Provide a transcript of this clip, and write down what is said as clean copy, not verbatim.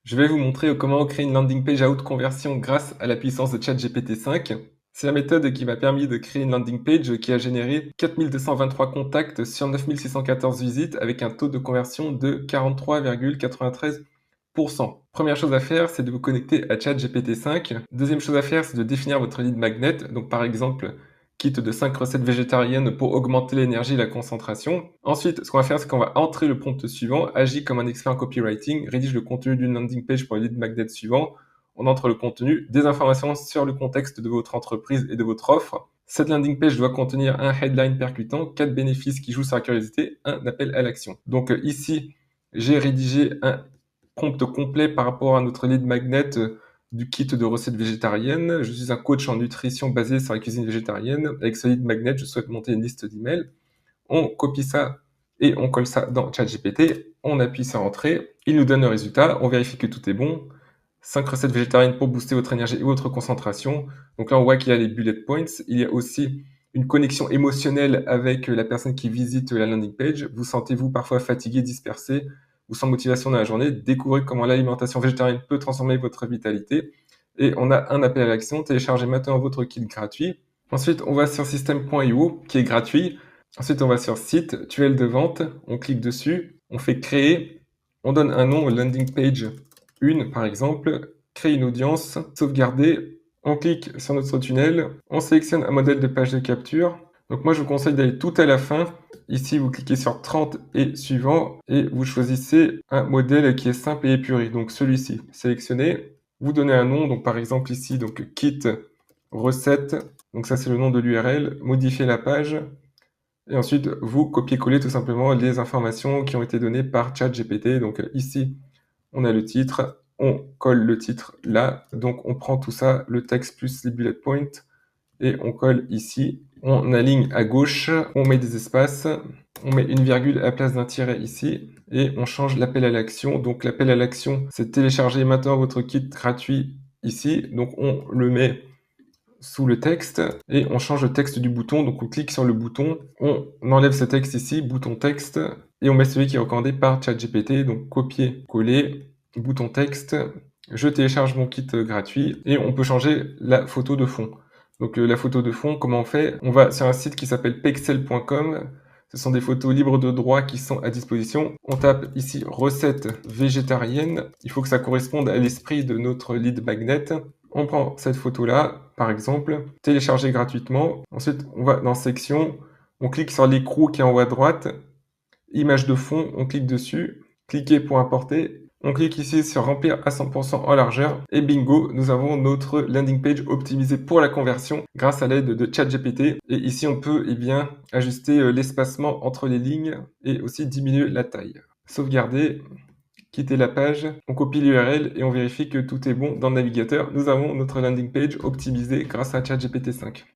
Je vais vous montrer comment créer une landing page à haute conversion grâce à la puissance de ChatGPT 5. C'est la méthode qui m'a permis de créer une landing page qui a généré 4223 contacts sur 9614 visites avec un taux de conversion de 43,93%. Première chose à faire, c'est de vous connecter à ChatGPT 5. Deuxième chose à faire, c'est de définir votre lead magnet. Donc par exemple, kit de 5 recettes végétariennes pour augmenter l'énergie et la concentration. Ensuite, ce qu'on va faire, c'est qu'on va entrer le prompt suivant, agis comme un expert en copywriting, rédige le contenu d'une landing page pour le lead magnet suivant. On entre le contenu, des informations sur le contexte de votre entreprise et de votre offre. Cette landing page doit contenir un headline percutant, 4 bénéfices qui jouent sur la curiosité, un appel à l'action. Donc ici, j'ai rédigé un prompt complet par rapport à notre lead magnet du kit de recettes végétariennes. Je suis un coach en nutrition basé sur la cuisine végétarienne. Avec ce lead magnet, je souhaite monter une liste d'emails. On copie ça et on colle ça dans ChatGPT. On appuie sur Entrée. Il nous donne le résultat. On vérifie que tout est bon. 5 recettes végétariennes pour booster votre énergie et votre concentration. Donc là, on voit qu'il y a les bullet points. Il y a aussi une connexion émotionnelle avec la personne qui visite la landing page. Vous sentez-vous parfois fatigué, dispersé ou sans motivation dans la journée? Découvrez comment l'alimentation végétarienne peut transformer votre vitalité. Et on a un appel à l'action. Téléchargez maintenant votre kit gratuit. Ensuite, on va sur system.io qui est gratuit. Ensuite, on va sur site, tunnel de vente. On clique dessus. On fait créer. On donne un nom, landing page 1 par exemple. Créer une audience. Sauvegarder. On clique sur notre tunnel. On sélectionne un modèle de page de capture. Donc moi, je vous conseille d'aller tout à la fin. Ici, vous cliquez sur 30 et suivant et vous choisissez un modèle qui est simple et épuré. Donc celui-ci, sélectionnez. Vous donnez un nom, donc par exemple ici, donc kit recette. Donc ça, c'est le nom de l'URL. Modifiez la page. Et ensuite, vous copiez-collez tout simplement les informations qui ont été données par ChatGPT. Donc ici, on a le titre. On colle le titre là. Donc on prend tout ça, le texte plus les bullet points. Et on colle ici. On aligne à gauche. On met des espaces. On met une virgule à la place d'un tiret ici. Et on change l'appel à l'action. Donc l'appel à l'action, c'est télécharger maintenant votre kit gratuit ici. Donc on le met sous le texte et on change le texte du bouton. Donc on clique sur le bouton, on enlève ce texte ici, bouton texte, et on met celui qui est recommandé par ChatGPT. Donc copier, coller, bouton texte, je télécharge mon kit gratuit et on peut changer la photo de fond. Donc la photo de fond, comment on fait? On va sur un site qui s'appelle pexel.com. Ce sont des photos libres de droit qui sont à disposition. On tape ici recette végétarienne. Il faut que ça corresponde à l'esprit de notre lead magnet. On prend cette photo-là, par exemple, télécharger gratuitement. Ensuite, on va dans section, on clique sur l'écrou qui est en haut à droite, image de fond, on clique dessus, cliquez pour importer. On clique ici sur remplir à 100% en largeur et bingo, nous avons notre landing page optimisée pour la conversion grâce à l'aide de ChatGPT. Et ici, on peut ajuster l'espacement entre les lignes et aussi diminuer la taille. Sauvegarder. Quitter la page, on copie l'URL et on vérifie que tout est bon dans le navigateur. Nous avons notre landing page optimisée grâce à ChatGPT 5.